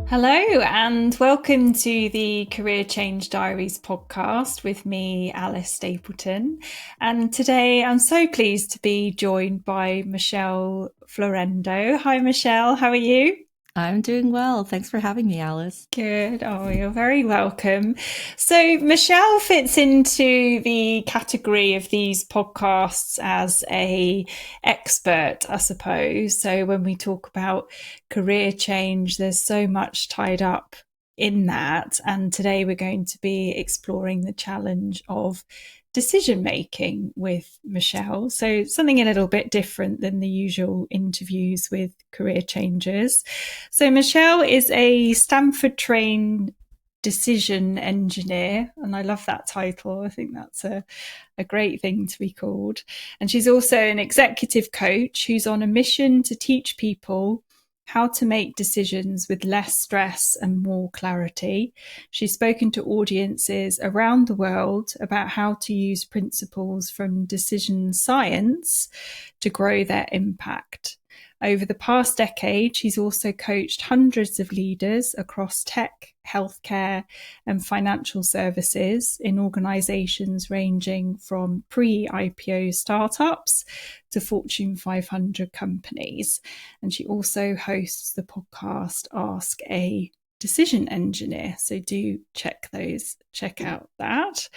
Hello, and welcome to the Career Change Diaries podcast with me, Alice Stapleton. And today I'm so pleased to be joined by Michelle Florendo. Hi, Michelle. How are you? I'm doing well. Thanks for having me, Alice. Good. Oh, you're very welcome. So, Michelle fits into the category of these podcasts as a expert, I suppose. So, when we talk about career change, there's so much tied up in that. And today we're going to be exploring the challenge of decision making with Michelle. So, something a little bit different than the usual interviews with career changers. So, Michelle is a Stanford-trained decision engineer, and I love that title. I think that's a great thing to be called. And she's also an executive coach who's on a mission to teach people how to make decisions with less stress and more clarity. She's spoken to audiences around the world about how to use principles from decision science to grow their impact. Over the past decade, she's also coached hundreds of leaders across tech, healthcare, and financial services in organizations ranging from pre-IPO startups to Fortune 500 companies. And she also hosts the podcast Ask a Decision Engineer. So do check out that.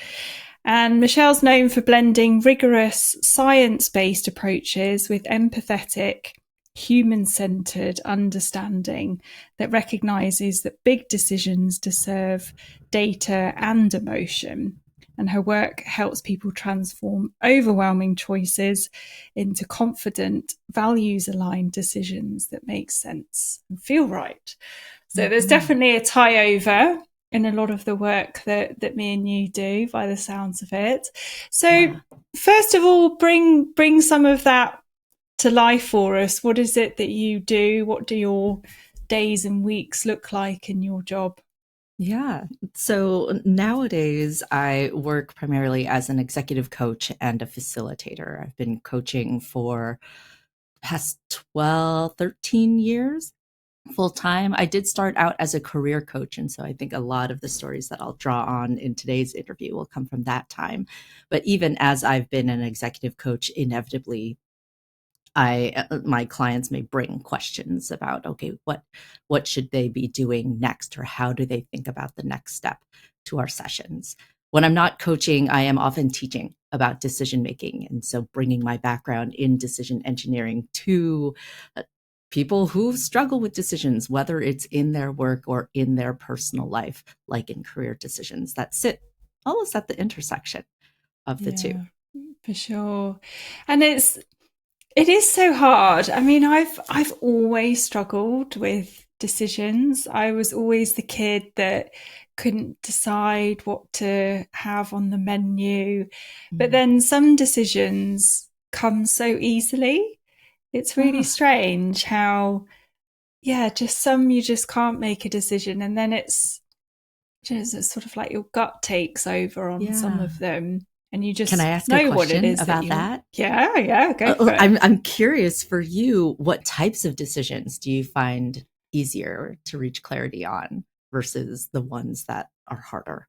And Michelle's known for blending rigorous science-based approaches with empathetic, human-centered understanding that recognizes that big decisions deserve data and emotion. And her work helps people transform overwhelming choices into confident, values-aligned decisions that make sense and feel right. So there's definitely a tie over in a lot of the work that me and you do by the sounds of it. So Yeah. first of all, bring some of that to life for us. What is it that you do? What do your days and weeks look like in your job? Yeah. So nowadays, I work primarily as an executive coach and a facilitator. I've been coaching for past 12, 13 years full time. I did start out as a career coach. And so I think a lot of the stories that I'll draw on in today's interview will come from that time. But even as I've been an executive coach, inevitably my clients may bring questions about, okay, what should they be doing next, or how do they think about the next step to our sessions. When I'm not coaching, I am often teaching about decision making, and so bringing my background in decision engineering to people who struggle with decisions, whether it's in their work or in their personal life, like in career decisions that sit almost at the intersection of the two. Yeah, for sure. And it is so hard. I mean, I've always struggled with decisions. I was always the kid that couldn't decide what to have on the menu. But Mm. then some decisions come so easily. It's really Ah, strange how, yeah, just some you just can't make a decision. And then it's sort of like your gut takes over on some yeah. of them. And you Can I just ask a know what it question is that about you, that? yeah, go for it. I'm curious for you, what types of decisions do you find easier to reach clarity on versus the ones that are harder?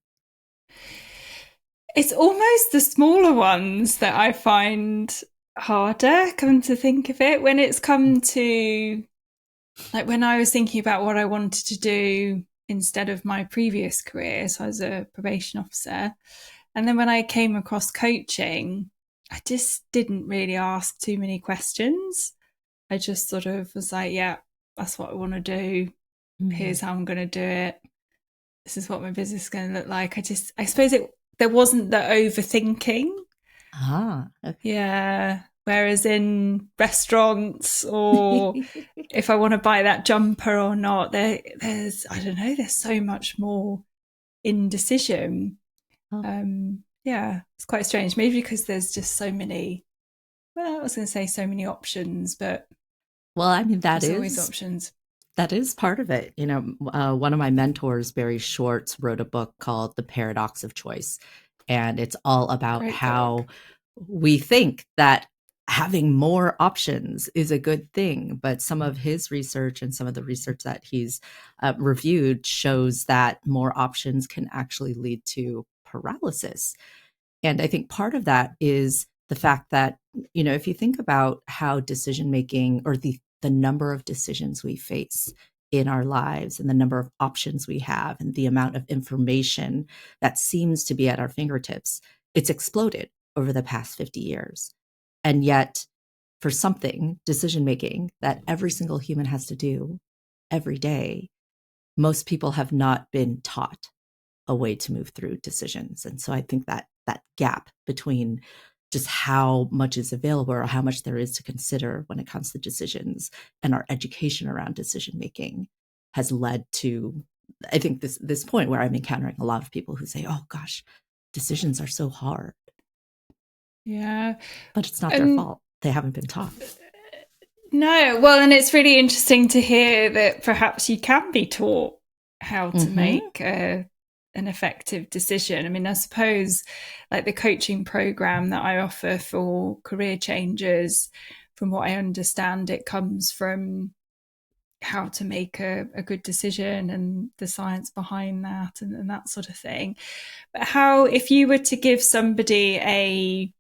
It's almost the smaller ones that I find harder, come to think of it. When it's come to, like, when I was thinking about what I wanted to do instead of my previous career, so I was a probation officer. And then when I came across coaching, I just didn't really ask too many questions. I just sort of was like, yeah, that's what I want to do. Here's Mhm. how I'm going to do it. This is what my business is going to look like. I suppose there wasn't the overthinking. Okay. Yeah. Whereas in restaurants, or if I want to buy that jumper or not, there's, I don't know, there's so much more indecision. Oh, Yeah, it's quite strange. Maybe because there's just so many, well, I was going to say so many options, but well, I mean, there's always options. that is part of it. One of my mentors, Barry Schwartz, wrote a book called The Paradox of Choice, and it's all about Great how book. we think that having more options is a good thing. But some of his research and some of the research that he's reviewed shows that more options can actually lead to paralysis. And I think part of that is the fact that, if you think about how decision making, or the number of decisions we face in our lives and the number of options we have and the amount of information that seems to be at our fingertips, it's exploded over the past 50 years. And yet, for something, decision making, that every single human has to do every day, most people have not been taught a way to move through decisions. And so I think that gap between just how much is available or how much there is to consider when it comes to decisions and our education around decision making has led to, I think, this point where I'm encountering a lot of people who say, oh gosh, decisions are so hard. Yeah. But it's not their fault. They haven't been taught. No. Well, and it's really interesting to hear that perhaps you can be taught how to make an effective decision. I mean, I suppose like the coaching program that I offer for career changers, from what I understand, it comes from how to make a good decision and the science behind that and that sort of thing. But how, if you were to give somebody a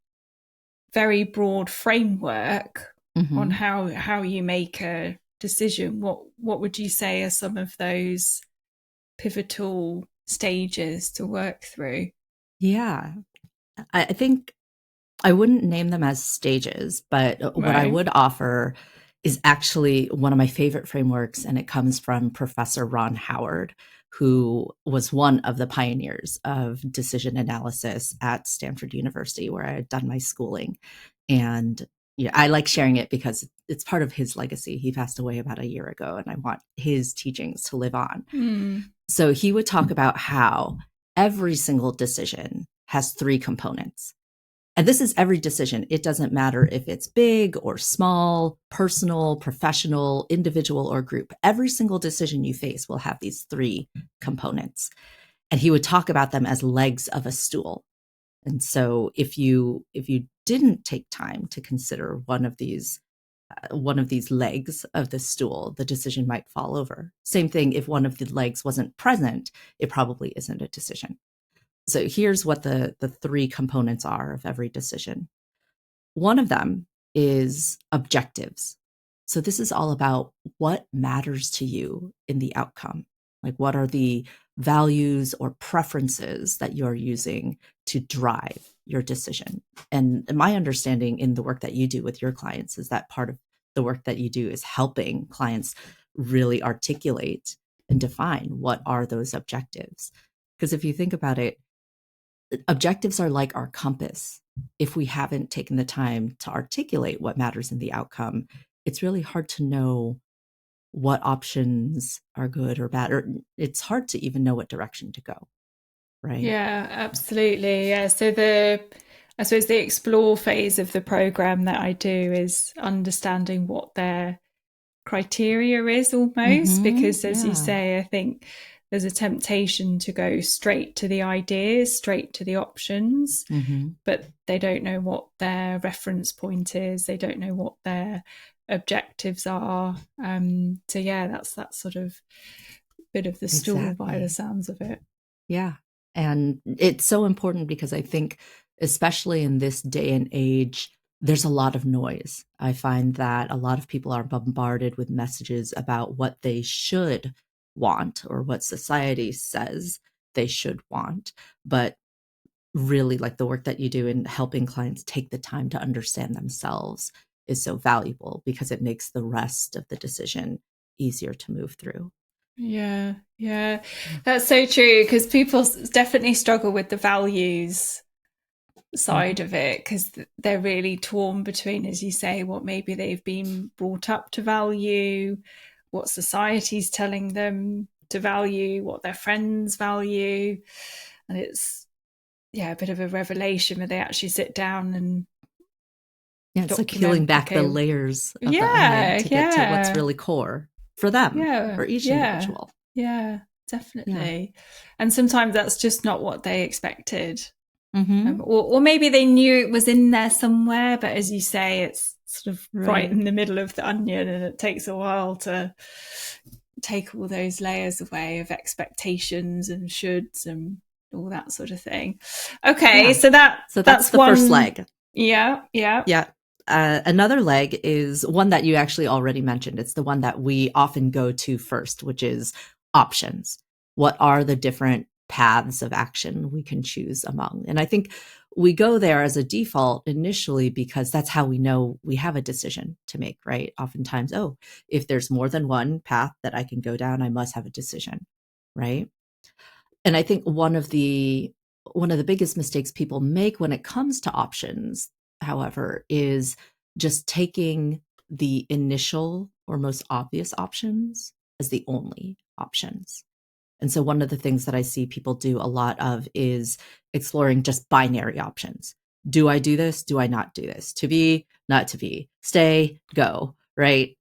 very broad framework on how you make a decision, what would you say are some of those pivotal stages to work through? Yeah, I think I wouldn't name them as stages, but what I would offer is actually one of my favorite frameworks, and it comes from Professor Ron Howard, who was one of the pioneers of decision analysis at Stanford University, where I had done my schooling. And I like sharing it because it's part of his legacy. He passed away about a year ago, and I want his teachings to live on. So he would talk about how every single decision has three components. And this is every decision. It doesn't matter if it's big or small, personal, professional, individual, or group. Every single decision you face will have these three components. And he would talk about them as legs of a stool. And so if you didn't take time to consider one of these legs of the stool, the decision might fall over. Same thing if one of the legs wasn't present, it probably isn't a decision. So here's what the three components are of every decision. One of them is objectives. So this is all about what matters to you in the outcome. Like, what are the values or preferences that you're using to drive your decision? And my understanding in the work that you do with your clients is that part of the work that you do is helping clients really articulate and define what are those objectives. Because if you think about it, objectives are like our compass. If we haven't taken the time to articulate what matters in the outcome, it's really hard to know what options are good or bad, or it's hard to even know what direction to go. Right? Yeah, absolutely. Yeah. So I suppose the explore phase of the program that I do is understanding what their criteria is almost, because as you say, I think there's a temptation to go straight to the ideas, straight to the options, but they don't know what their reference point is. They don't know what their objectives are. So yeah, that's that sort of bit of the stool by the sounds of it. Yeah. And it's so important because I think, especially in this day and age, there's a lot of noise. I find that a lot of people are bombarded with messages about what they should want or what society says they should want. But really, like, the work that you do in helping clients take the time to understand themselves is so valuable because it makes the rest of the decision easier to move through. Yeah, that's so true, because people definitely struggle with the values side of it, because they're really torn between, as you say, what maybe they've been brought up to value, what society's telling them to value, what their friends value. And it's a bit of a revelation where they actually sit down and it's like peeling back the layers of the onion to get to what's really core for them, for each individual. Yeah, definitely. And sometimes that's just not what they expected. Mm-hmm. Or maybe they knew it was in there somewhere, but as you say, it's sort of right Right. in the middle of the onion, and it takes a while to take all those layers away of expectations and shoulds and all that sort of thing. Okay, Yeah. so So that's that's the first one. leg. Yeah, yeah. Yeah. Another leg is one that you actually already mentioned. It's the one that we often go to first, which is options. What are the different paths of action we can choose among? And I think we go there as a default initially because that's how we know we have a decision to make, right? Oftentimes, oh, if there's more than one path that I can go down, I must have a decision, right? And I think one of the biggest mistakes people make when it comes to options, however, is just taking the initial or most obvious options as the only options. And so one of the things that I see people do a lot of is exploring just binary options. Do I do this? Do I not do this? To be, not to be, stay, go, right?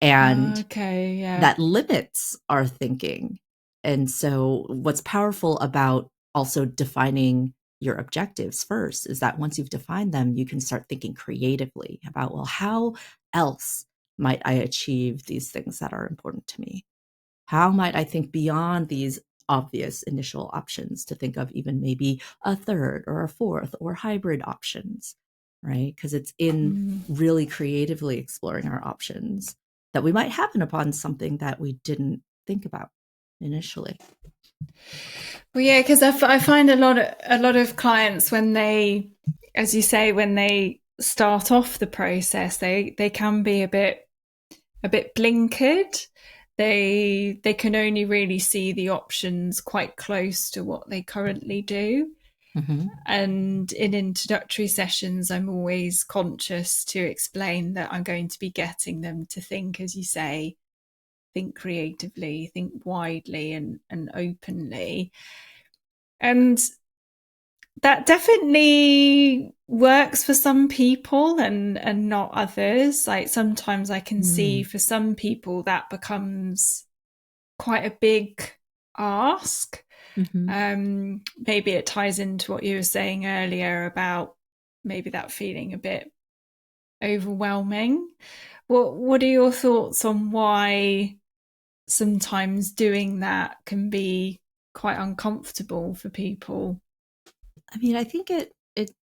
And Okay, yeah. that limits our thinking. And so, what's powerful about also defining your objectives first is that once you've defined them, you can start thinking creatively about, well, how else might I achieve these things that are important to me? How might I think beyond these obvious initial options to think of even maybe a third or a fourth or hybrid options, right? Because it's in Mm. really creatively exploring our options that we might happen upon something that we didn't think about initially. Well, yeah, because I find a lot of clients when they, as you say, when they start off the process, they can be a bit blinkered. They can only really see the options quite close to what they currently do. Mm-hmm. And in introductory sessions, I'm always conscious to explain that I'm going to be getting them to think, as you say, think creatively, think widely and openly. And that definitely works for some people and not others. Like sometimes I can see Mm. for some people that becomes quite a big ask. Mm-hmm. Maybe it ties into what you were saying earlier about maybe that feeling a bit overwhelming. What are your thoughts on why sometimes doing that can be quite uncomfortable for people? I mean, I think it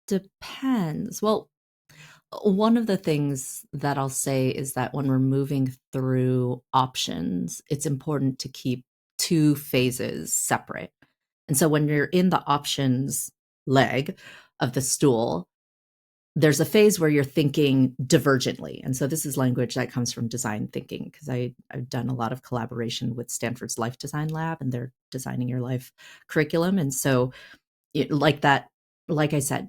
depends. Well, one of the things that I'll say is that when we're moving through options, it's important to keep two phases separate. And so when you're in the options leg of the stool, there's a phase where you're thinking divergently. And so this is language that comes from design thinking because I've done a lot of collaboration with Stanford's Life Design Lab and they're designing your life curriculum. And so like that, like I said,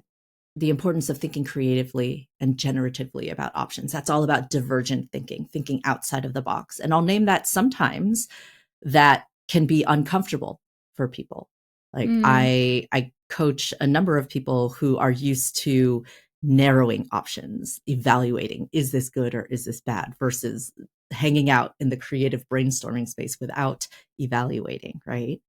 the importance of thinking creatively and generatively about options. That's all about divergent thinking, thinking outside of the box. And I'll name that sometimes that can be uncomfortable for people. Like Mm, I coach a number of people who are used to narrowing options, evaluating, is this good or is this bad versus hanging out in the creative brainstorming space without evaluating, right?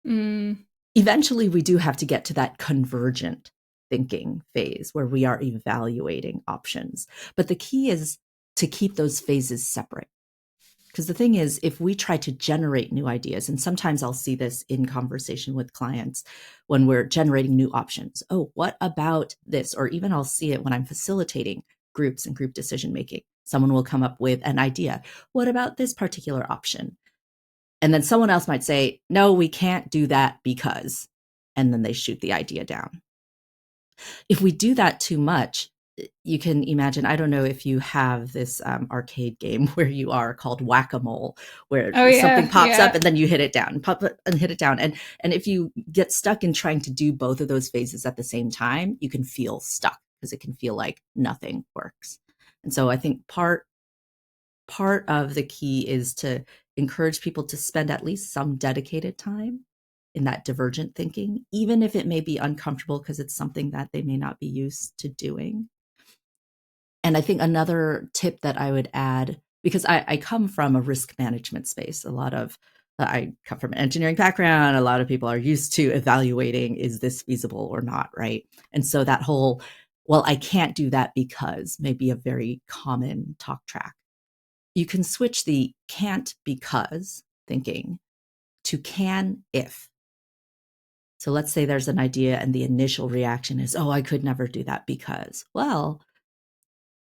mm, Eventually we do have to get to that convergent thinking phase where we are evaluating options. But the key is to keep those phases separate. Because the thing is, if we try to generate new ideas, and sometimes I'll see this in conversation with clients when we're generating new options. Oh, what about this? Or even I'll see it when I'm facilitating groups and group decision making. Someone will come up with an idea. What about this particular option? And then someone else might say, no, we can't do that because, and then they shoot the idea down. If we do that too much, you can imagine, I don't know if you have this arcade game where you are called whack-a-mole, where oh something yeah, pops up yeah. and then you hit it down, pop it and hit it down. And if you get stuck in trying to do both of those phases at the same time, you can feel stuck because it can feel like nothing works. And so I think part of the key is to encourage people to spend at least some dedicated time in that divergent thinking, even if it may be uncomfortable because it's something that they may not be used to doing. And I think another tip that I would add, because I come from a risk management space, a lot of I come from an engineering background. A lot of people are used to evaluating, is this feasible or not, right? And so that whole, well, I can't do that because may be a very common talk track. You can switch the can't because thinking to can if. So let's say there's an idea and the initial reaction is, oh, I could never do that because. Well,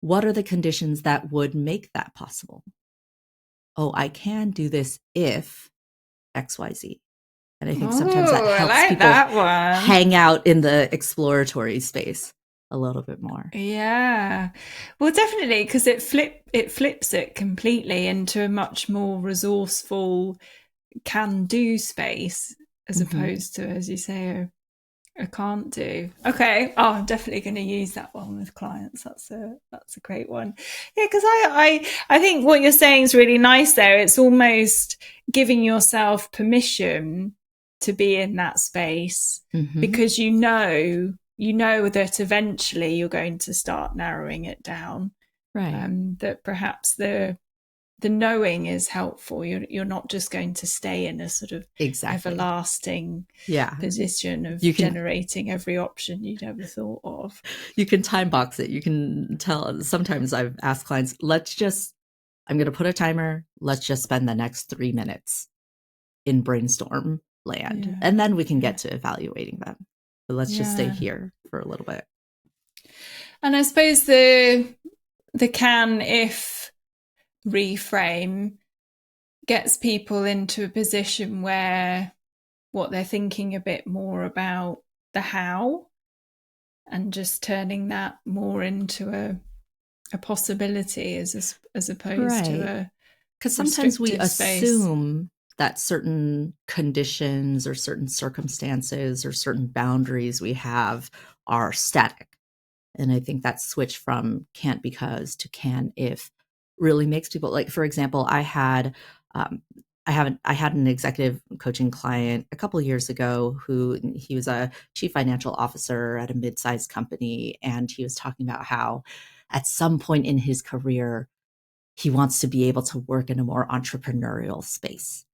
what are the conditions that would make that possible? Oh, I can do this if XYZ. And I think sometimes that Oh, I helps like people that one. hang out in the exploratory space a little bit more. Yeah. Well, definitely, because it flips it completely into a much more resourceful can do space as Mm-hmm. opposed to, as you say, I can't do. Okay. Oh, I'm definitely going to use that one with clients. That's a great one. Yeah, because I think what you're saying is really nice there. It's almost giving yourself permission to be in that space Mm-hmm. because you know that eventually you're going to start narrowing it down. Right. That perhaps the knowing is helpful. You're not just going to stay in a sort of Exactly. everlasting Yeah. position of You can generating every option you'd ever thought of. you can time box it. You can tell. Sometimes I've asked clients, I'm going to put a timer. Let's just spend the next 3 minutes in brainstorm land. Yeah, And then we can yeah, get to evaluating them. But let's just stay yeah. here for a little bit. And I suppose the can if reframe gets people into a position where what they're thinking a bit more about the how and just turning that more into a possibility as opposed to Right. a Because sometimes we restrictive space. assume that certain conditions or certain circumstances or certain boundaries we have are static. And I think that switch from can't because to can if really makes people, like, for example, um, I had an executive coaching client a couple of years ago who he was a chief financial officer at a mid-sized company, and he was talking about how at some point in his career he wants to be able to work in a more entrepreneurial space.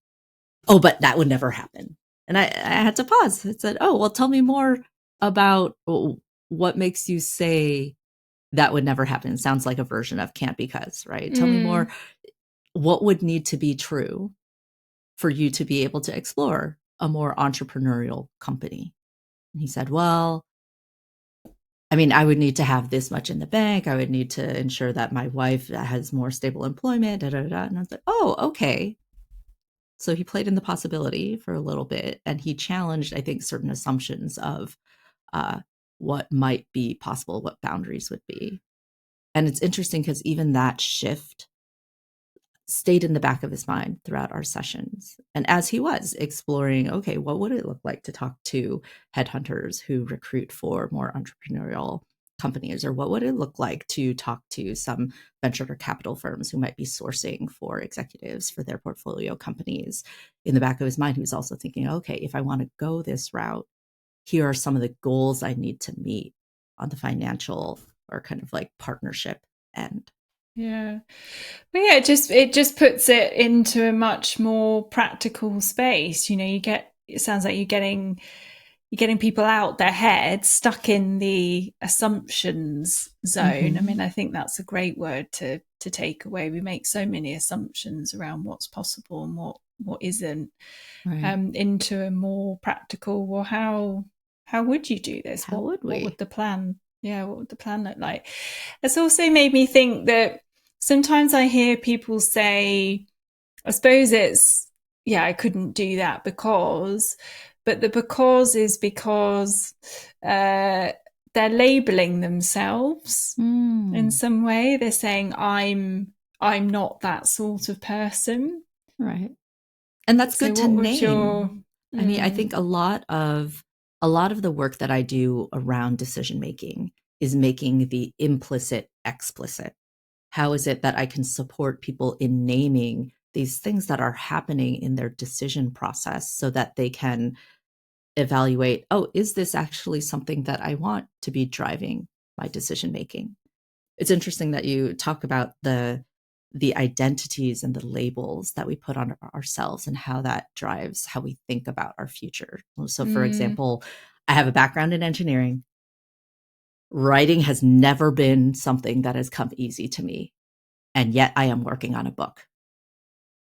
Oh, but that would never happen. And I had to pause. I said, oh, well, tell me more about what makes you say that would never happen. It sounds like a version of can't because, right? Tell me more. Mm, What would need to be true for you to be able to explore a more entrepreneurial company? And he said, well, I mean, I would need to have this much in the bank. I would need to ensure that my wife has more stable employment. Da, da, da. And I was like, oh, okay. So he played in the possibility for a little bit, and he challenged, I think, certain assumptions of uh, what might be possible, what boundaries would be. And it's interesting because even that shift stayed in the back of his mind throughout our sessions. And as he was exploring, okay, what would it look like to talk to headhunters who recruit for more entrepreneurial companies? Or what would it look like to talk to some venture capital firms who might be sourcing for executives for their portfolio companies? In the back of his mind, he was also thinking, okay, if I want to go this route, here are some of the goals I need to meet on the financial or kind of like partnership end. yeah. But yeah, it just puts it into a much more practical space. It sounds like you're getting people out their heads, stuck in the assumptions zone. I Mm-hmm. mean, I think that's a great word to take away. We make so many assumptions around what's possible and what isn't, Right. into a more practical, well, how would you do this? How would What would we? the plan? Yeah, what would the plan look like? It's also made me think that sometimes I hear people say, I suppose it's, yeah, I couldn't do that because, but the because is because uh, they're labeling themselves in Mm, some way. They're saying, I'm not that sort of person. right. And that's So good to what would your, name. I mean, I mm, think a lot of the work that I do around decision making is making the implicit explicit. How is it that I can support people in naming these things that are happening in their decision process so that they can evaluate, oh, is this actually something that I want to be driving my decision making? It's interesting that you talk about the identities and the labels that we put on ourselves and how that drives how we think about our future. So, for example, I have a background in engineering. Writing has never been something that has come easy to me. And yet I am working on a book.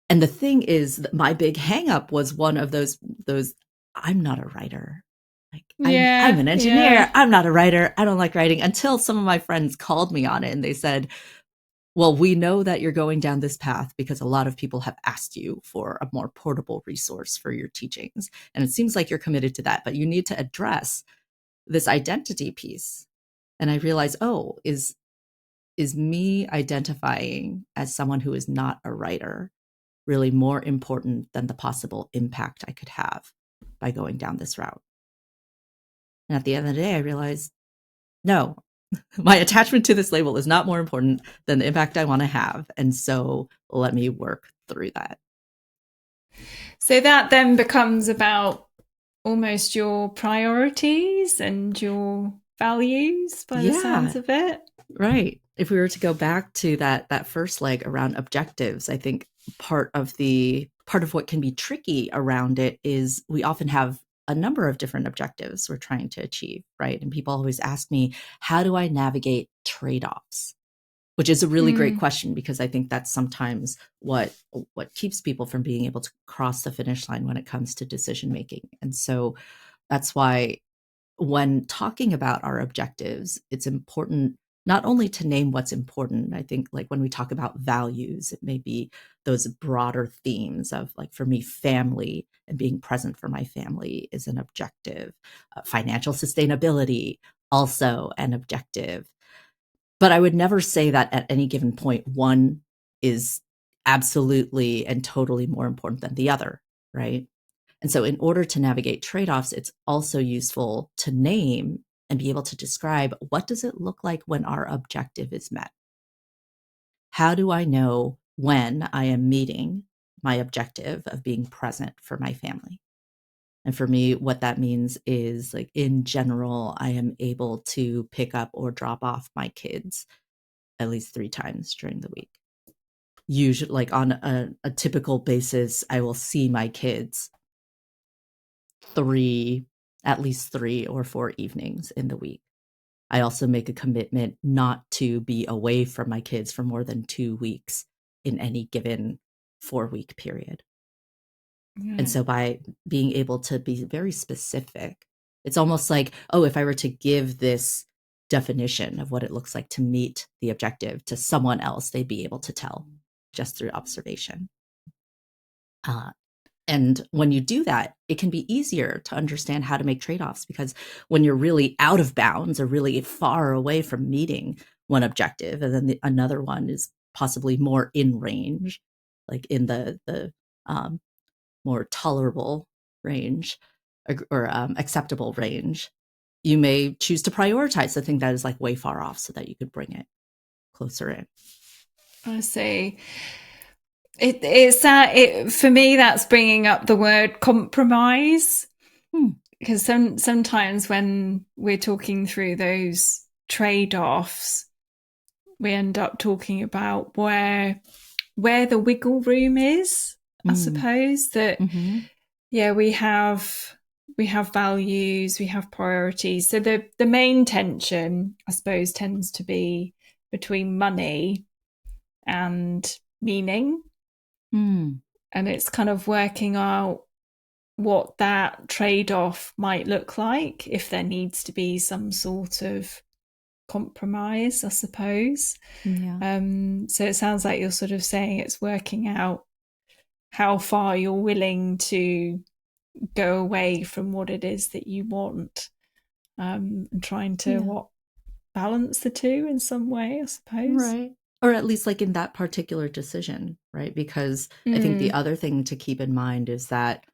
And the thing is that my big hangup was one of those, I'm not a writer. Like I'm an engineer. Yeah. I'm not a writer. I don't like writing, until some of my friends called me on it and they said, well, we know that you're going down this path because a lot of people have asked you for a more portable resource for your teachings. And it seems like you're committed to that, but you need to address this identity piece. And I realized, oh, is me identifying as someone who is not a writer really more important than the possible impact I could have by going down this route? And at the end of the day, I realized, no, my attachment to this label is not more important than the impact I want to have. And so let me work through that. So that then becomes about almost your priorities and your values by the sounds of it. Right. If we were to go back to that first leg around objectives, I think part of what can be tricky around it is we often have a number of different objectives we're trying to achieve, right? And people always ask me, how do I navigate trade-offs? Which is a really great question, because I think that's sometimes what keeps people from being able to cross the finish line when it comes to decision making. And so that's why when talking about our objectives, it's important not only to name what's important. I think, like, when we talk about values, it may be those broader themes of, like, for me, family and being present for my family is an objective. Financial sustainability, also an objective. But I would never say that at any given point, one is absolutely and totally more important than the other, right? And so in order to navigate trade-offs, it's also useful to name and be able to describe, what does it look like when our objective is met? How do I know when I am meeting my objective of being present for my family? And for me, what that means is, like, in general, I am able to pick up or drop off my kids at least 3 times during the week. Usually, like, on a typical basis, I will see my kids at least 3 or 4 evenings in the week. I also make a commitment not to be away from my kids for more than 2 weeks in any given 4-week period. And so by being able to be very specific, it's almost like, oh, if I were to give this definition of what it looks like to meet the objective to someone else, they'd be able to tell just through observation. And when you do that, it can be easier to understand how to make trade-offs, because when you're really out of bounds or really far away from meeting one objective, and then another one is possibly more in range, like in the more tolerable range or acceptable range, you may choose to prioritize the thing that is, like, way far off so that you could bring it closer in. I see. It's that for me, that's bringing up the word compromise, because sometimes when we're talking through those trade-offs, we end up talking about where the wiggle room is. I suppose that we have values, we have priorities. So the main tension, I suppose, tends to be between money and meaning. And it's kind of working out what that trade-off might look like, if there needs to be some sort of compromise, I suppose. So it sounds like you're sort of saying it's working out how far you're willing to go away from what it is that you want, and trying to balance the two in some way, I suppose. Right. Or at least, like, in that particular decision, right? Because I think the other thing to keep in mind is that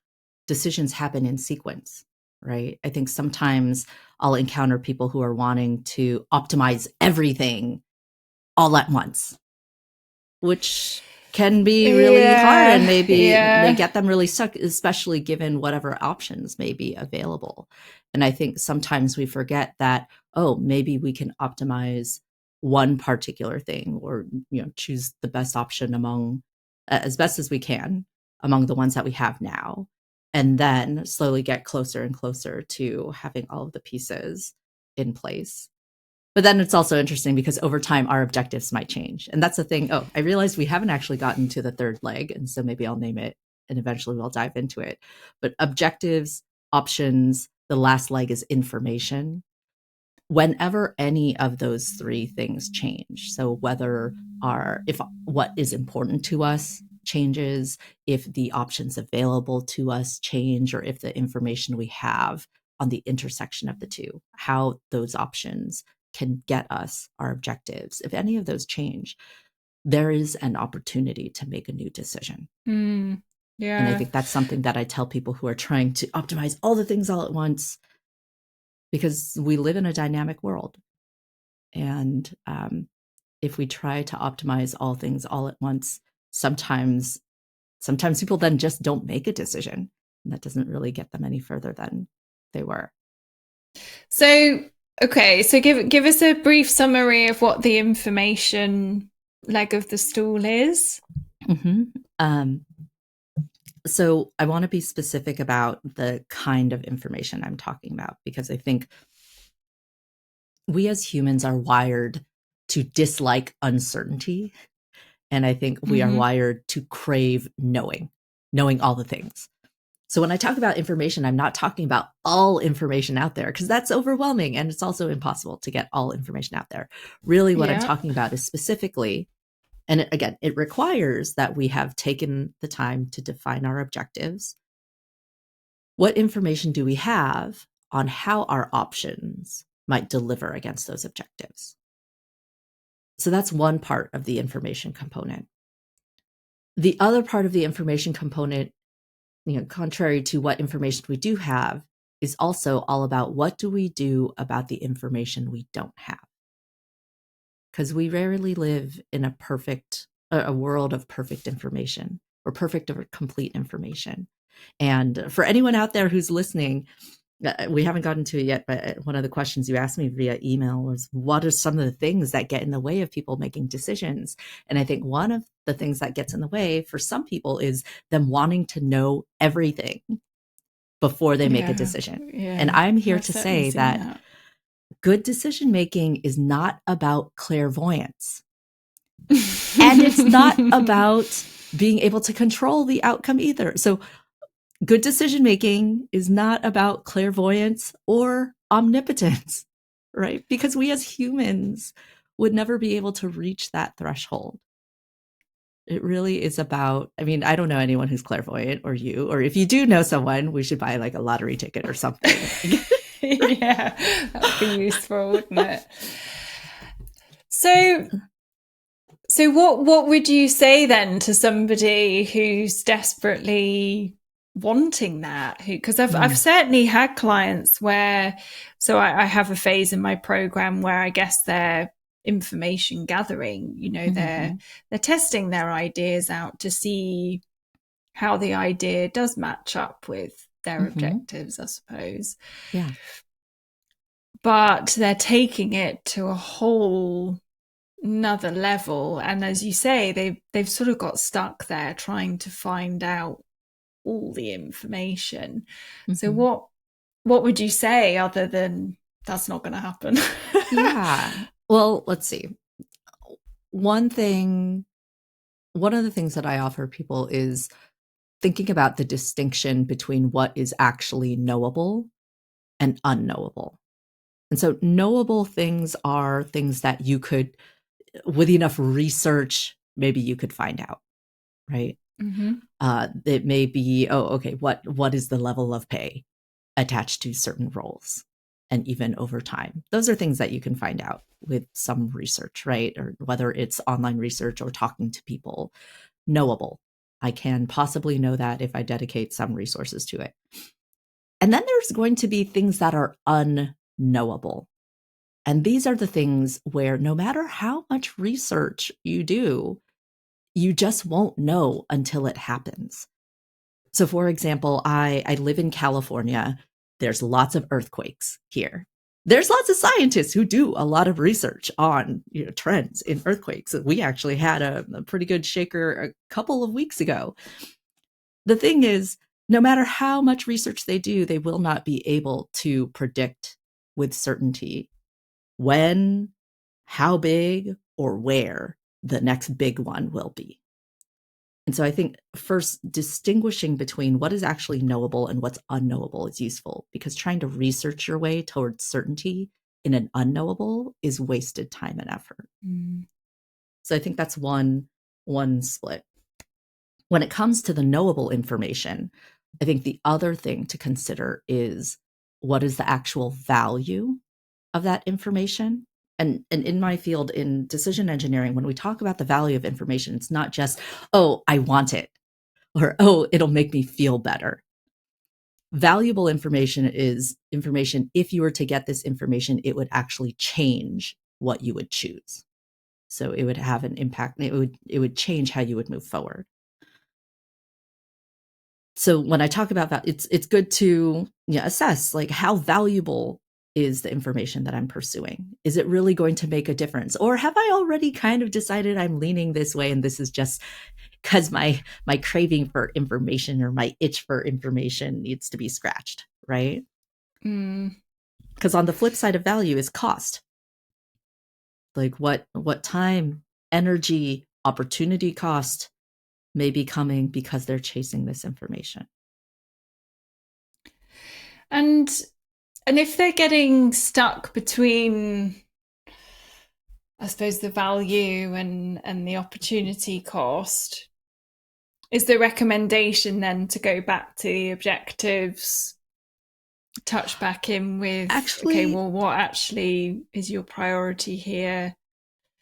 decisions happen in sequence, right? I think sometimes I'll encounter people who are wanting to optimize everything all at once, which can be really hard, and maybe may get them really stuck, especially given whatever options may be available. And I think sometimes we forget that, oh, maybe we can optimize one particular thing, or choose the best option among, as best as we can, among the ones that we have now, and then slowly get closer and closer to having all of the pieces in place. But then it's also interesting because over time our objectives might change. And that's the thing. Oh, I realized we haven't actually gotten to the third leg, and so maybe I'll name it and eventually we'll dive into it. But objectives, options, the last leg is information. Whenever any of those three things change, so whether if what is important to us changes, if the options available to us change, or if the information we have on the intersection of the two, how those options can get us our objectives, if any of those change, there is an opportunity to make a new decision. Yeah. And I think that's something that I tell people who are trying to optimize all the things all at once, because we live in a dynamic world. And if we try to optimize all things all at once, sometimes people then just don't make a decision. And that doesn't really get them any further than they were. So, okay, so give us a brief summary of what the information leg of the stool is. So I want to be specific about the kind of information I'm talking about, because I think we as humans are wired to dislike uncertainty. And I think we are wired to crave knowing all the things. So when I talk about information, I'm not talking about all information out there, because that's overwhelming. And it's also impossible to get all information out there. Really, what I'm talking about is specifically, and again, it requires that we have taken the time to define our objectives. What information do we have on how our options might deliver against those objectives? So that's one part of the information component. The other part of the information component, contrary to what information we do have, is also all about what do we do about the information we don't have. Because we rarely live in a world of perfect information, or perfect or complete information. And for anyone out there who's listening, we haven't gotten to it yet, but one of the questions you asked me via email was, what are some of the things that get in the way of people making decisions? And I think one of the things that gets in the way for some people is them wanting to know everything before they make a decision. Yeah, and I'm here to say that good decision-making is not about clairvoyance. And it's not about being able to control the outcome either. So good decision-making is not about clairvoyance or omnipotence, right? Because we as humans would never be able to reach that threshold. It really is about, I mean, I don't know anyone who's clairvoyant, or if you do know someone, we should buy like a lottery ticket or something. Yeah, that would be useful, wouldn't it? So what would you say then to somebody who's desperately wanting that? Because I've certainly had clients where, so I have a phase in my program where I guess they're information gathering, they're testing their ideas out to see how the idea does match up with their objectives, I suppose. Yeah. But they're taking it to a whole another level, and as you say, they've sort of got stuck there trying to find out all the information. So what would you say other than that's not going to happen? Yeah. Well, let's see. One of the things that I offer people is thinking about the distinction between what is actually knowable and unknowable. And so knowable things are things that you could, with enough research, maybe you could find out, right? It may be, what is the level of pay attached to certain roles, and even over time. Those are things that you can find out with some research, right? Or whether it's online research or talking to people. Knowable. I can possibly know that if I dedicate some resources to it. And then there's going to be things that are unknowable. And these are the things where no matter how much research you do, you just won't know until it happens. So for example, I live in California. There's lots of earthquakes here. There's lots of scientists who do a lot of research on trends in earthquakes. We actually had a pretty good shaker a couple of weeks ago. The thing is, no matter how much research they do, they will not be able to predict with certainty when, how big, or where the next big one will be. And so I think first distinguishing between what is actually knowable and what's unknowable is useful, because trying to research your way towards certainty in an unknowable is wasted time and effort. So I think that's one split. When it comes to the knowable information, I think the other thing to consider is what is the actual value of that information. And in my field, in decision engineering, when we talk about the value of information, it's not just, oh, I want it, or, oh, it'll make me feel better. Valuable information is information, if you were to get this information, it would actually change what you would choose. So it would have an impact. It would change how you would move forward. So when I talk about that, it's good to assess, like, how valuable is the information that I'm pursuing? Is it really going to make a difference? Or have I already kind of decided I'm leaning this way, and this is just because my craving for information or my itch for information needs to be scratched, right? Because on the flip side of value is cost. Like what time, energy, opportunity cost may be coming because they're chasing this information. And if they're getting stuck between, I suppose, the value and the opportunity cost, is the recommendation then to go back to the objectives, touch back in with, okay, well, what actually is your priority here?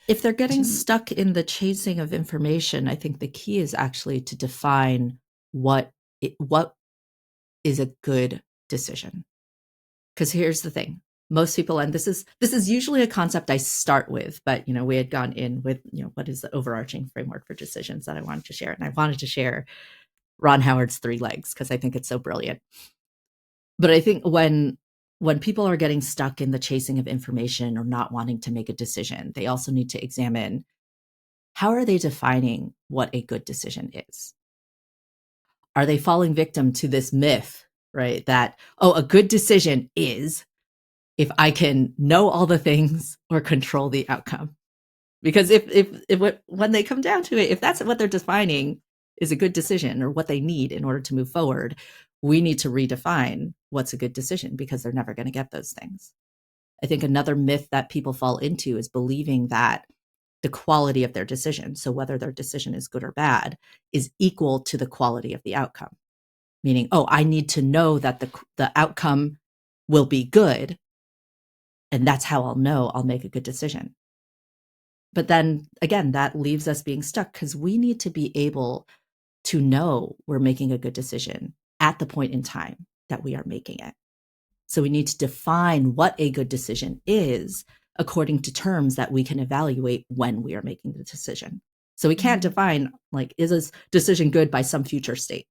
If they're getting stuck in the chasing of information, I think the key is actually to define what is a good decision. Because here's the thing. Most people, and this is usually a concept I start with, but we had gone in with what is the overarching framework for decisions that I wanted to share, and I wanted to share Ron Howard's 3 legs because I think it's so brilliant. But I think when people are getting stuck in the chasing of information or not wanting to make a decision, they also need to examine, how are they defining what a good decision is? Are they falling victim to this myth, right, that, oh, a good decision is if I can know all the things or control the outcome? Because when they come down to it, if that's what they're defining is a good decision or what they need in order to move forward, we need to redefine what's a good decision, because they're never going to get those things. I think another myth that people fall into is believing that the quality of their decision, so whether their decision is good or bad, is equal to the quality of the outcome. Meaning, oh, I need to know that the outcome will be good, and that's how I'll know I'll make a good decision. But then again, that leaves us being stuck, because we need to be able to know we're making a good decision at the point in time that we are making it. So we need to define what a good decision is according to terms that we can evaluate when we are making the decision. So we can't define, like, is this decision good by some future state?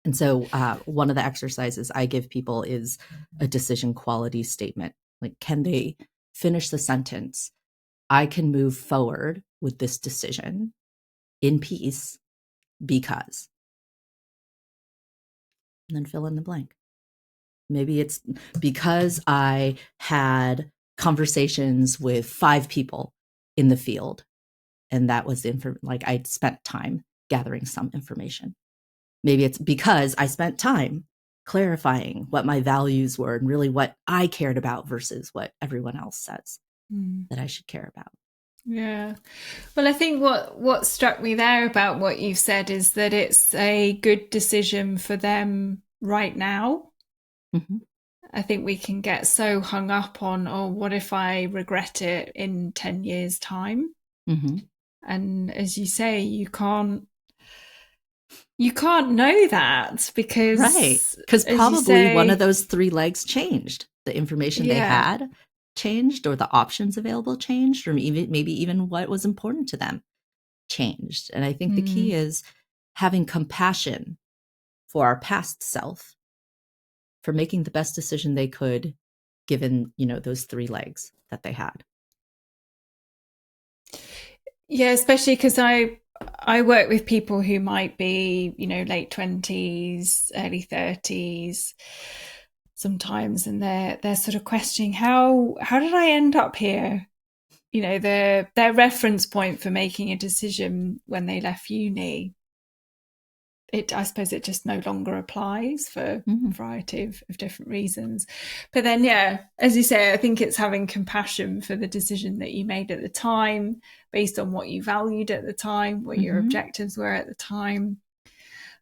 And so one of the exercises I give people is a decision quality statement. Like, can they finish the sentence, I can move forward with this decision in peace because, and then fill in the blank. Maybe it's because I had conversations with 5 people in the field, and that was like, I spent time gathering some information. Maybe it's because I spent time clarifying what my values were and really what I cared about versus what everyone else says that I should care about. Yeah. Well, I think what struck me there about what you've said is that it's a good decision for them right now. Mm-hmm. I think we can get so hung up on, oh, what if I regret it in 10 years' time? Mm-hmm. And as you say, you can't know that, because probably one of those 3 legs changed. The information they had changed, or the options available changed, or maybe even what was important to them changed. And I think the key is having compassion for our past self, for making the best decision they could given, those three legs that they had. Yeah, especially because I work with people who might be, late 20s, early 30s sometimes, and they're sort of questioning how did I end up here? Their reference point for making a decision when they left uni, I suppose it just no longer applies for a variety of different reasons. But then, yeah, as you say, I think it's having compassion for the decision that you made at the time, based on what you valued at the time, what your objectives were at the time,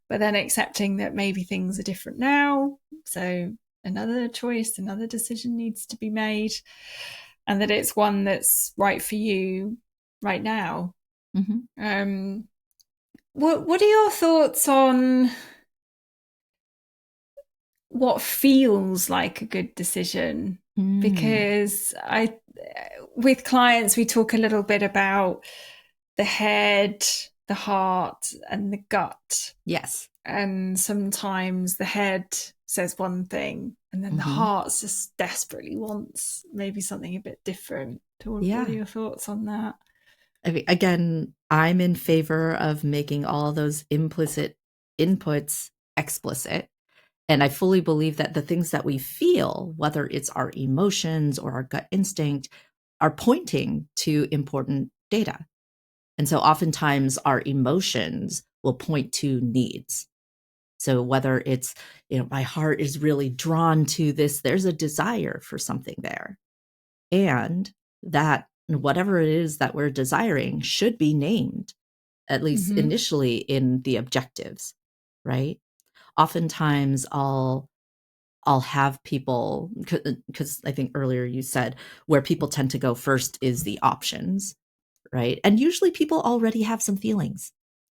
but then accepting that maybe things are different now. So another choice, another decision needs to be made, and that it's one that's right for you right now. What are your thoughts on what feels like a good decision? Because with clients, we talk a little bit about the head, the heart, and the gut. Yes. And sometimes the head says one thing, and then the heart just desperately wants maybe something a bit different. What are your thoughts on that? I mean, again, I'm in favor of making all those implicit inputs explicit. And I fully believe that the things that we feel, whether it's our emotions or our gut instinct, are pointing to important data. And so oftentimes our emotions will point to needs. So whether it's, my heart is really drawn to this, there's a desire for something there. And that whatever it is that we're desiring should be named, at least initially in the objectives, right? Oftentimes I'll have people, because I think earlier you said where people tend to go first is the options, right? And usually people already have some feelings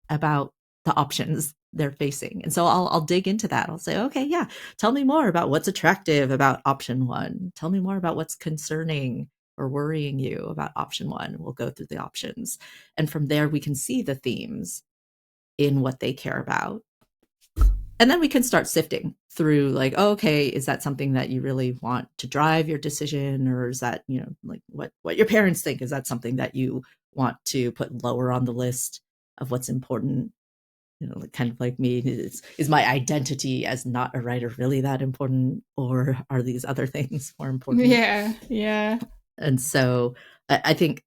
about the options they're facing. And so I'll dig into that. I'll say, okay, yeah, tell me more about what's attractive about option one. Tell me more about what's concerning or worrying you about option one. We'll go through the options. And from there, we can see the themes in what they care about. And then we can start sifting through like, oh, okay, is that something that you really want to drive your decision? Or is that, like what your parents think? Is that something that you want to put lower on the list of what's important? Kind of like me, is my identity as not a writer really that important? Or are these other things more important? Yeah. And so I think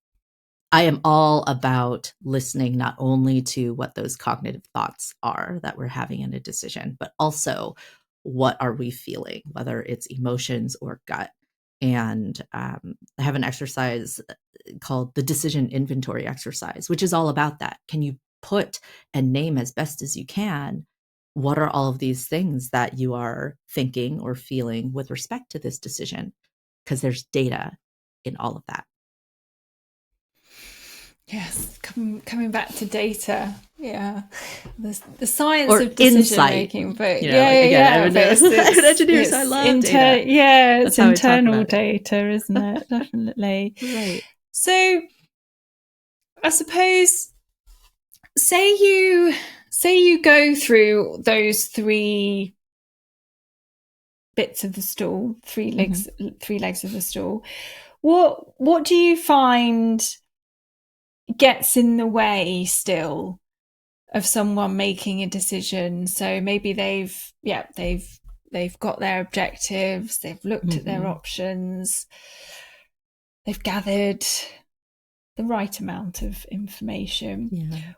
I am all about listening not only to what those cognitive thoughts are that we're having in a decision, but also what are we feeling, whether it's emotions or gut. And I have an exercise called the decision inventory exercise, which is all about that. Can you put and name as best as you can what are all of these things that you are thinking or feeling with respect to this decision? Because there's data in all of that. Yes, coming back to data, yeah, the science Or of decision insight, making, but again, I'm it's an engineer, so I love data. Yeah, That's it's how I talk internal about it. data, isn't it? Definitely. Right. So, I suppose, say you go through those three bits of the stool, three legs of the stool. What do you find gets in the way still of someone making a decision? So maybe they've got their objectives, they've looked at their options, they've gathered the right amount of information. Yeah.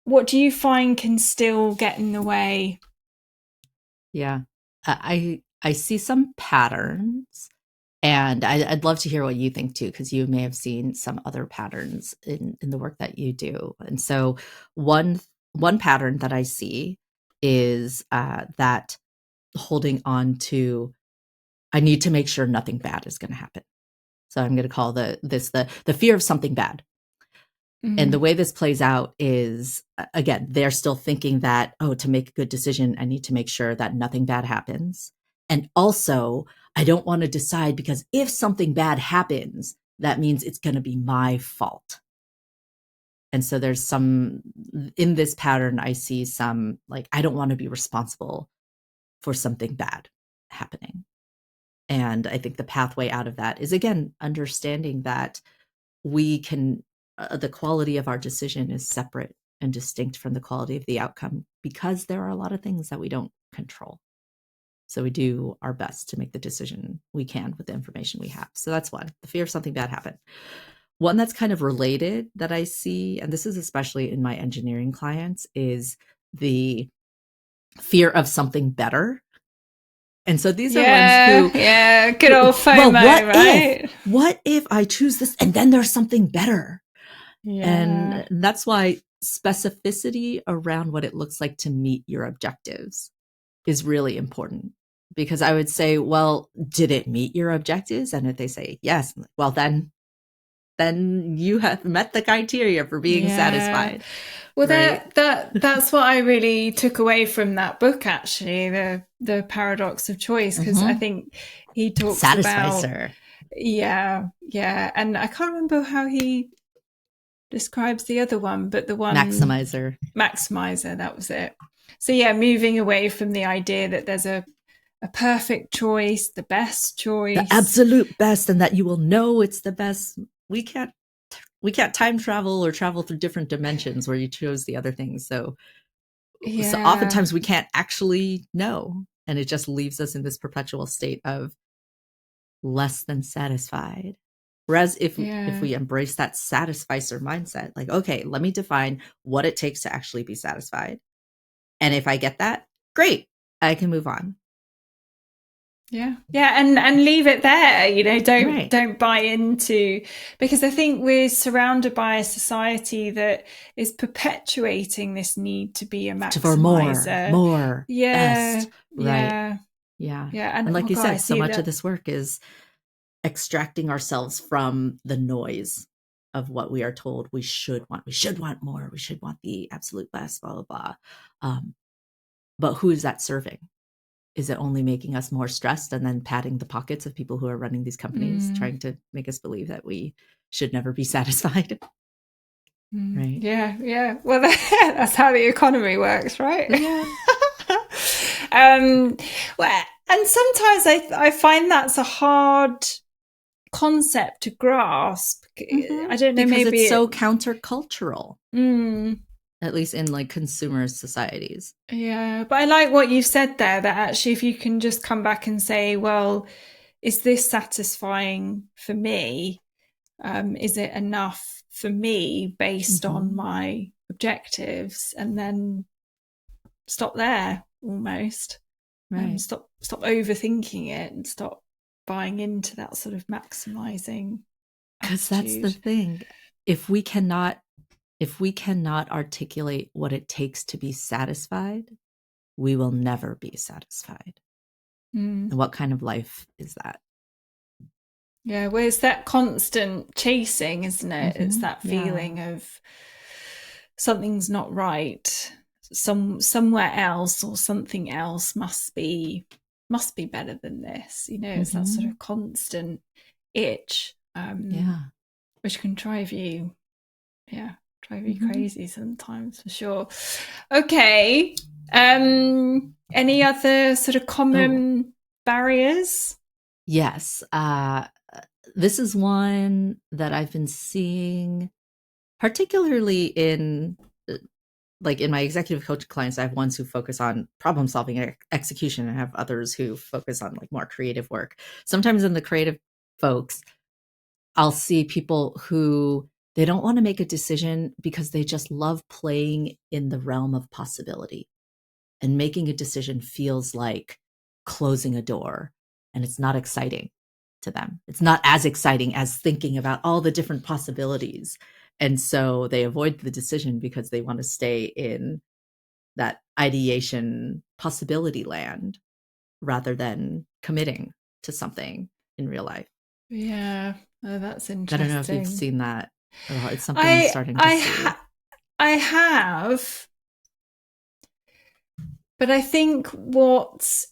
What do you find can still get in the way? Yeah. I see some patterns, and I'd love to hear what you think too, because you may have seen some other patterns in the work that you do. And so one pattern that I see is that holding on to, I need to make sure nothing bad is going to happen. So I'm going to call the fear of something bad. And the way this plays out is, again, they're still thinking that, oh, to make a good decision, I need to make sure that nothing bad happens. And also, I don't want to decide because if something bad happens, that means it's going to be my fault. And so there's some, in this pattern, I see some like, I don't want to be responsible for something bad happening. And I think the pathway out of that is, again, understanding that we can, the quality of our decision is separate and distinct from the quality of the outcome, because there are a lot of things that we don't control. So we do our best to make the decision we can with the information we have. So that's one, the fear of something bad happened. One that's kind of related that I see, and this is especially in my engineering clients, is the fear of something better. And so these are ones who, good old FOMO, right? What if I choose this and then there's something better? Yeah. And that's why specificity around what it looks like to meet your objectives is really important. Because I would say, well, did it meet your objectives? And if they say yes, well, then you have met the criteria for being satisfied. Well, right? that's what I really took away from that book, actually, the paradox of choice, because I think he talks about and I can't remember how he describes the other one, but the one maximizer, that was it. So moving away from the idea that there's a perfect choice, the best choice, the absolute best, and that you will know it's the best. We can't time travel or travel through different dimensions where you chose the other things. So oftentimes we can't actually know, and it just leaves us in this perpetual state of less than satisfied. Whereas if we embrace that satisficer mindset, like, okay, let me define what it takes to actually be satisfied. And if I get that, great, I can move on. And leave it there. Don't buy into, because I think we're surrounded by a society that is perpetuating this need to be a maximizer, for more, best, right? And like you said, so much of this work is extracting ourselves from the noise of what we are told we should want. We should want more. We should want the absolute best. Blah blah blah. But who is that serving? Is it only making us more stressed and then padding the pockets of people who are running these companies, trying to make us believe that we should never be satisfied? Right? Yeah. Well, that's how the economy works, right? Yeah. Well, and sometimes I find that's a hard concept to grasp. I don't know, because maybe it's so countercultural. At least in like consumer societies. Yeah, but I like what you said there, that actually if you can just come back and say, well, is this satisfying for me? Is it enough for me based on my objectives? And then stop there almost. Right. Stop overthinking it and stop buying into that sort of maximizing. Because that's the thing. If we cannot articulate what it takes to be satisfied, we will never be satisfied. And what kind of life is that? Yeah, well, it's that constant chasing, isn't it? It's that feeling of something's not right. Somewhere else or something else must be better than this. It's that sort of constant itch, which can drive you crazy sometimes, for sure. Okay. Any other sort of common barriers? Yes. This is one that I've been seeing, particularly in my executive coach clients. I have ones who focus on problem solving execution, and I have others who focus on like more creative work. Sometimes in the creative folks, I'll see people who they don't want to make a decision because they just love playing in the realm of possibility, and making a decision feels like closing a door, and it's not exciting to them. It's not as exciting as thinking about all the different possibilities. And so they avoid the decision because they want to stay in that ideation possibility land rather than committing to something in real life. Yeah, that's interesting. I don't know if you've seen that at all. It's something I'm starting to see. I have. But I think what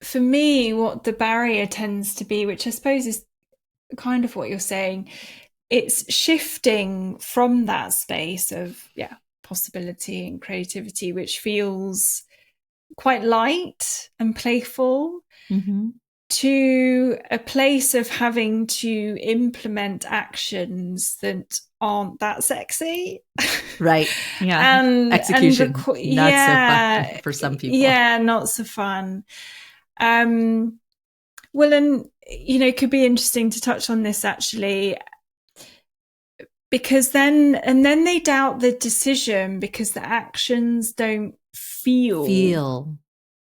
the barrier tends to be, which I suppose is kind of what you're saying, it's shifting from that space of possibility and creativity, which feels quite light and playful, to a place of having to implement actions that aren't that sexy. Right. Yeah. And Execution, not so fun yeah, for some people. yeah, not so fun. um well, and could be interesting to touch on this actually, because then they doubt the decision because the actions don't feel Feel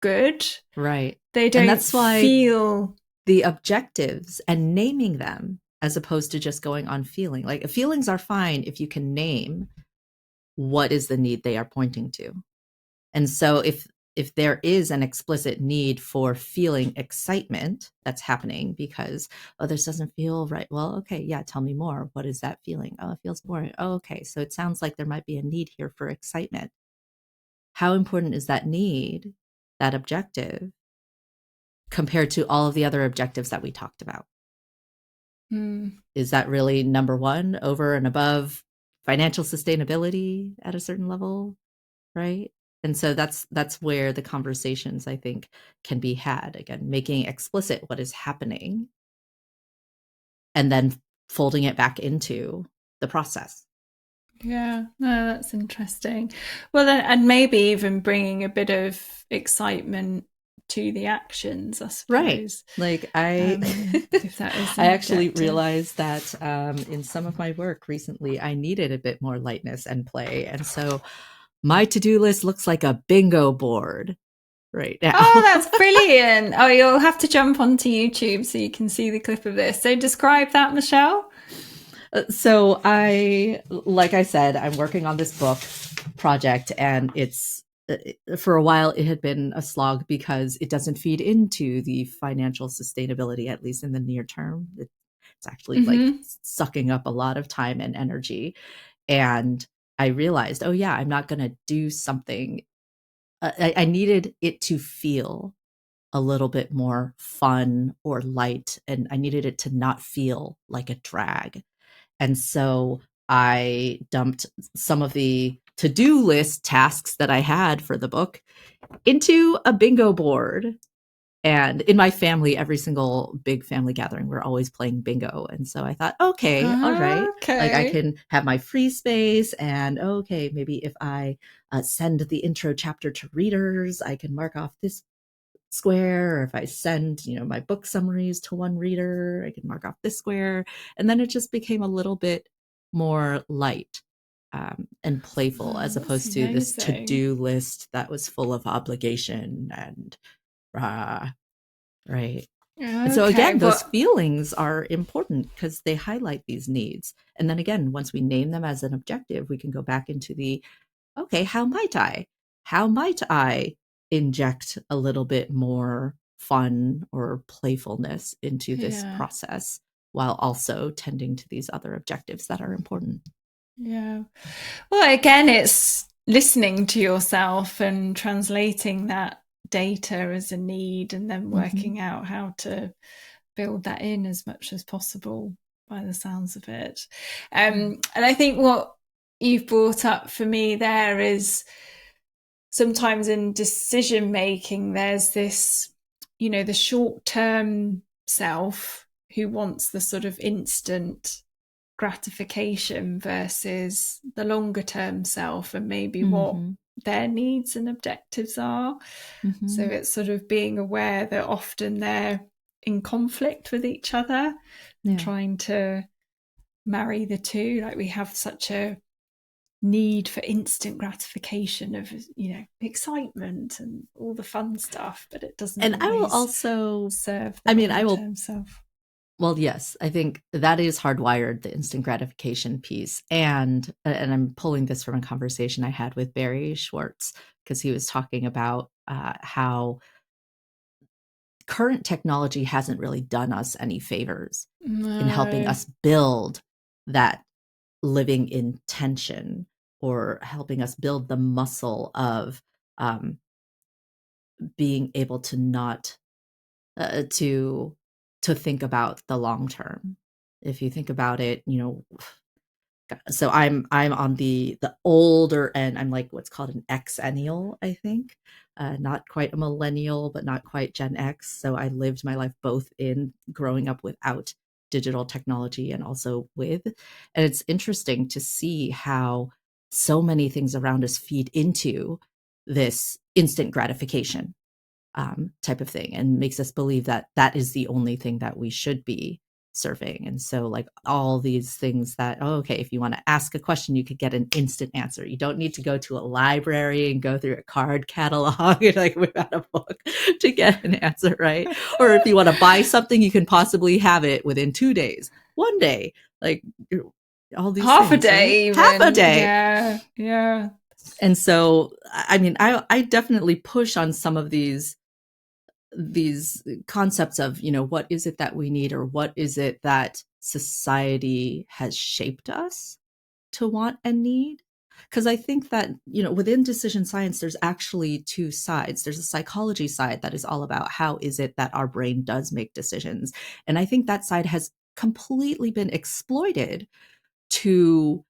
good. right. They And don't that's why feel. the objectives and naming them, as opposed to just going on feeling, like feelings are fine if you can name what is the need they are pointing to. And so if there is an explicit need for feeling excitement that's happening because, oh, this doesn't feel right. Well, okay, yeah, tell me more. What is that feeling? Oh, it feels boring. Oh, okay. So it sounds like there might be a need here for excitement. How important is that need, that objective, compared to all of the other objectives that we talked about? Is that really number one over and above financial sustainability at a certain level? Right. And so that's where the conversations, I think, can be had. Again, making explicit what is happening and then folding it back into the process. Yeah, no, that's interesting. Well, and maybe even bringing a bit of excitement to the actions, I Right. suppose. Like I If that is I an actually objective. realized that in some of my work recently, I needed a bit more lightness and play. And so my to-do list looks like a bingo board right Oh, now. that's brilliant. Oh, you'll have to jump onto YouTube so you can see the clip of this. So describe that, Michelle. So like I said, I'm working on this book project, and it's for a while it had been a slog because it doesn't feed into the financial sustainability, at least in the near term. It's actually like sucking up a lot of time and energy. And I realized, oh yeah, I'm not going to do something. I needed it to feel a little bit more fun or light, and I needed it to not feel like a drag. And so I dumped some of the to-do list tasks that I had for the book into a bingo board. And in my family, every single big family gathering, we're always playing bingo. And so I thought, okay, all right, like I Okay. can have my free space. And okay, maybe if I send the intro chapter to readers, I can mark off this square. Or if I send, my book summaries to one reader, I can mark off this square. And then it just became a little bit more light and playful, Oh, as that's opposed to this amazing. to-do list that was full of obligation and right. And so Okay. again, those Well, feelings are important because they highlight these needs. And then again, once we name them as an objective, we can go back into the, okay, how might I? How might I inject a little bit more fun or playfulness into this yeah. process while also tending to these other objectives that are important? Yeah. Well, again, it's listening to yourself and translating that data as a need and then Mm-hmm. working out how to build that in as much as possible by the sounds of it. Yeah. And I think what you've brought up for me there is sometimes in decision making, there's this, the short term self who wants the sort of instant gratification versus the longer term self and maybe what Mm-hmm. their needs and objectives are. So Mm-hmm. it's sort of being aware that often they're in conflict with each other and Yeah. trying to marry the two. Like we have such a need for instant gratification of, excitement and all the fun stuff, but it doesn't And I will always also, serve the I mean, I longer will term self. Well, yes, I think that is hardwired, the instant gratification piece. And I'm pulling this from a conversation I had with Barry Schwartz because he was talking about how current technology hasn't really done us any favors in helping No. us build that living intention or helping us build the muscle of um, being able to not to think about the long term. If you think about it, So I'm on the older end. I'm like what's called an Xennial, I think. Not quite a millennial, but not quite Gen X. So I lived my life both in growing up without digital technology and also with. And it's interesting to see how so many things around us feed into this instant gratification type of thing, and makes us believe that that is the only thing that we should be serving. And so like all these things that, oh, okay, if you want to ask a question, you could get an instant answer. You don't need to go to a library and go through a card catalog and like whip out a book to get an answer, right? Or if you want to buy something, you can possibly have it within 2 days, one day, like all these Half a things, right? day Half a even. day. Yeah. And so, I mean, I definitely push on some of these concepts of, what is it that we need, or what is it that society has shaped us to want and need. Because I think that, within decision science, there's actually two sides. There's a psychology side that is all about how is it that our brain does make decisions. And I think that side has completely been exploited to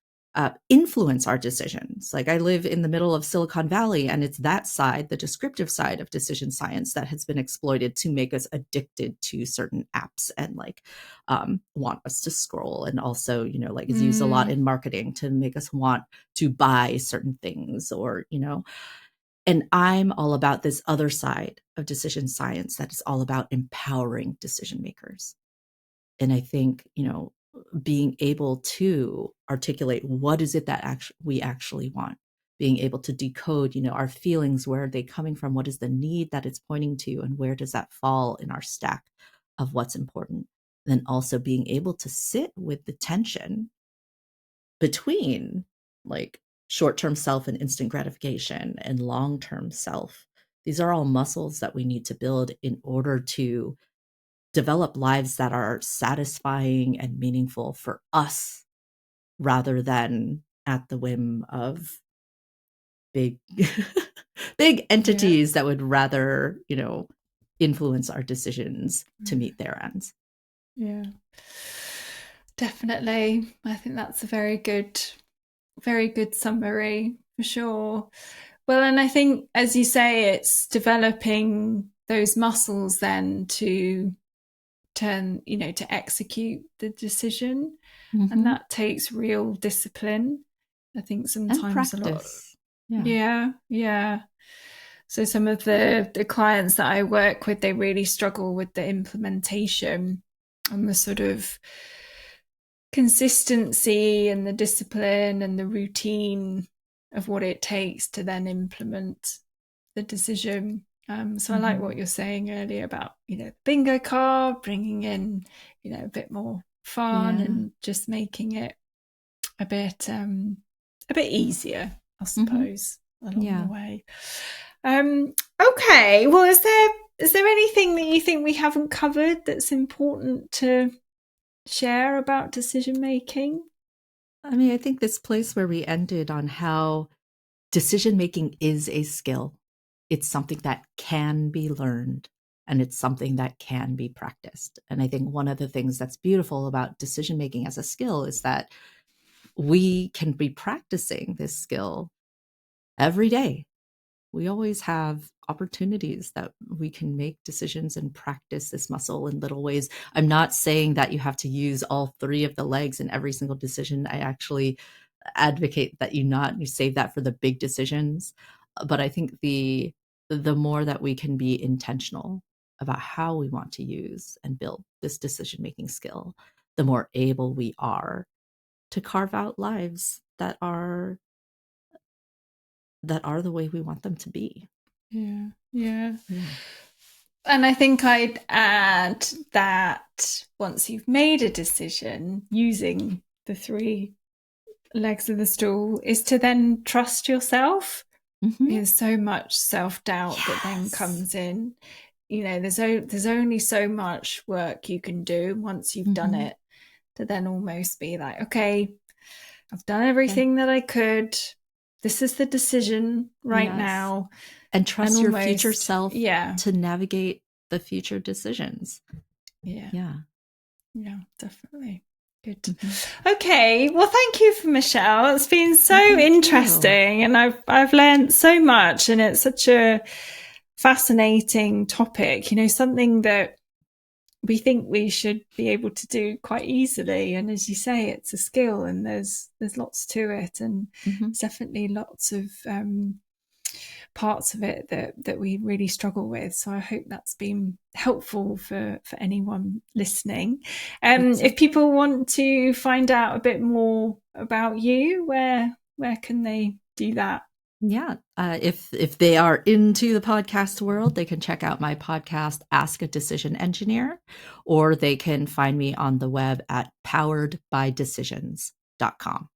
influence our decisions. Like I live in the middle of Silicon Valley, and it's that side, the descriptive side of decision science, that has been exploited to make us addicted to certain apps and like want us to scroll, and also, like is used a lot in marketing to make us want to buy certain things, or, and I'm all about this other side of decision science that is all about empowering decision makers. And I think, being able to articulate what is it that we actually want, being able to decode, our feelings, where are they coming from, what is the need that it's pointing to, and where does that fall in our stack of what's important. Then also being able to sit with the tension between like short-term self and instant gratification and long-term self. These are all muscles that we need to build in order to develop lives that are satisfying and meaningful for us, rather than at the whim of big big Yeah. entities that would rather, influence our decisions to meet their ends. Yeah. Definitely. I think that's a very good summary for sure. Well, and I think, as you say, it's developing those muscles then to to execute the decision. And Mm-hmm. that takes real discipline. I think And sometimes a lot. practice. Yeah. Yeah. Yeah. So some of the clients that I work with, they really struggle with the implementation and the sort of consistency and the discipline and the routine of what it takes to then implement the decision. So I like Mm-hmm. what you're saying earlier about, bingo card, bringing in, a bit more fun Yeah. and just making it a bit easier, I Mm-hmm. suppose, along the Yeah. way. Okay. Well, is there anything that you think we haven't covered that's important to share about decision making? I mean, I think this place where we ended on how decision making is a skill. It's something that can be learned, and it's something that can be practiced. And I think one of the things that's beautiful about decision making as a skill is that we can be practicing this skill every day. We always have opportunities that we can make decisions and practice this muscle in little ways. I'm not saying that you have to use all three of the legs in every single decision. I actually advocate that you save that for the big decisions. But I think the more that we can be intentional about how we want to use and build this decision making skill, the more able we are to carve out lives that are the way we want them to be. Yeah, yeah. Yeah. And I think I'd add that once you've made a decision using the three legs of the stool, is to then trust yourself. Mm-hmm. There's so much self-doubt that then Yes. comes in. There's only so much work you can do once you've done Mm-hmm. it, to then almost be like, okay, I've done Yeah. everything that I could. This is the decision right Yes. now. And And trust your future almost, self yeah, to navigate the future decisions. yeah, Yeah. yeah, definitely. Good. Mm-hmm. Okay. Well, thank you for Michelle. It's been so Thank interesting, and I've learned so much, and it's such a fascinating topic. You know, something that we think we should be able to do quite easily, and as you say, it's a skill, and there's lots to it, and mm-hmm. there's definitely lots of parts of it that we really struggle with. So I hope that's been helpful for anyone listening. If people want to find out a bit more about you, where can they do that? Yeah. If they are into the podcast world, they can check out my podcast, Ask a Decision Engineer, or they can find me on the web at poweredbydecisions.com.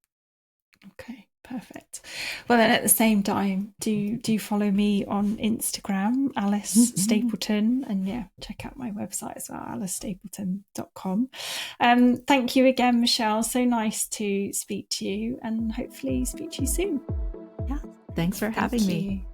Okay, perfect. Well, then at the same time, do follow me on Instagram, Alice Stapleton, and yeah, check out my website as well, alicestapleton.com. Thank you again, Michelle. So nice to speak to you, and hopefully speak to you soon. Yeah, thanks for having me.